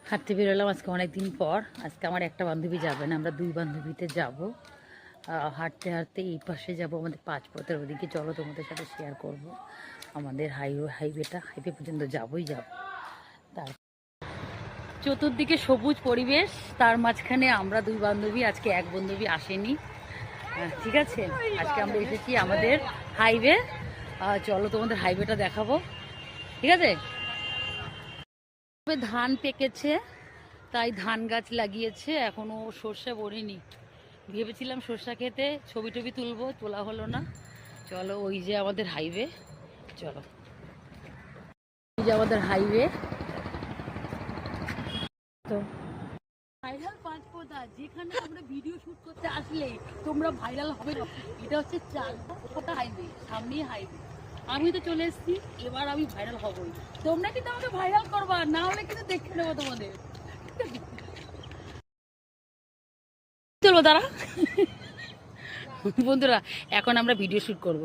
হাঁটতে বেরোলাম আজকে অনেকদিন পর। আজকে আমার একটা বান্ধবী যাবে না, আমরা দুই বান্ধবীতে যাব। হাঁটতে হাঁটতে এই পাশে যাব, আমাদের পাঁচপথের ওদিকে। চলো তোমাদের সাথে শেয়ার করব আমাদের হাইওয়ে পর্যন্ত যাবই যাব। তার চতুর্দিকে সবুজ পরিবেশ, তার মাঝখানে আমরা দুই বান্ধবী। আজকে এক বান্ধবী আসেনি, ঠিক আছে। আজকে আমরা এসেছি আমাদের হাইওয়ে। চলো তোমাদের হাইওয়েটা দেখাবো, ঠিক আছে। ধান পেকেছে, তাই ধান গাছ লাগিয়েছে, এখনো সর্ষে বড়িনি। ভেবেছিলাম সর্ষা খেতে, ছবি টবি তুলবো, তোলা হলো না। চলো, ওই যে আমাদের হাইওয়ে। চলো, এই যে আমাদের হাইওয়ে। তো ভাইরাল পাঁচপথা, যেখানে আমরা ভিডিও শুট করতে আসলে তোমরা ভাইরাল হবে না। এটা হচ্ছে চারপথা হাইওয়ে, সামনেই হাইওয়ে। আমি তো চলে এসেছি, এবার আমি ভাইরাল হবই। তোমরা কিন্তু আমাকে ভাইরাল করবা, না হলে কিন্তু দেখে নেবো তোমাদের। চলো দাঁড়া বন্ধুরা, এখন আমরা ভিডিও শুট করব।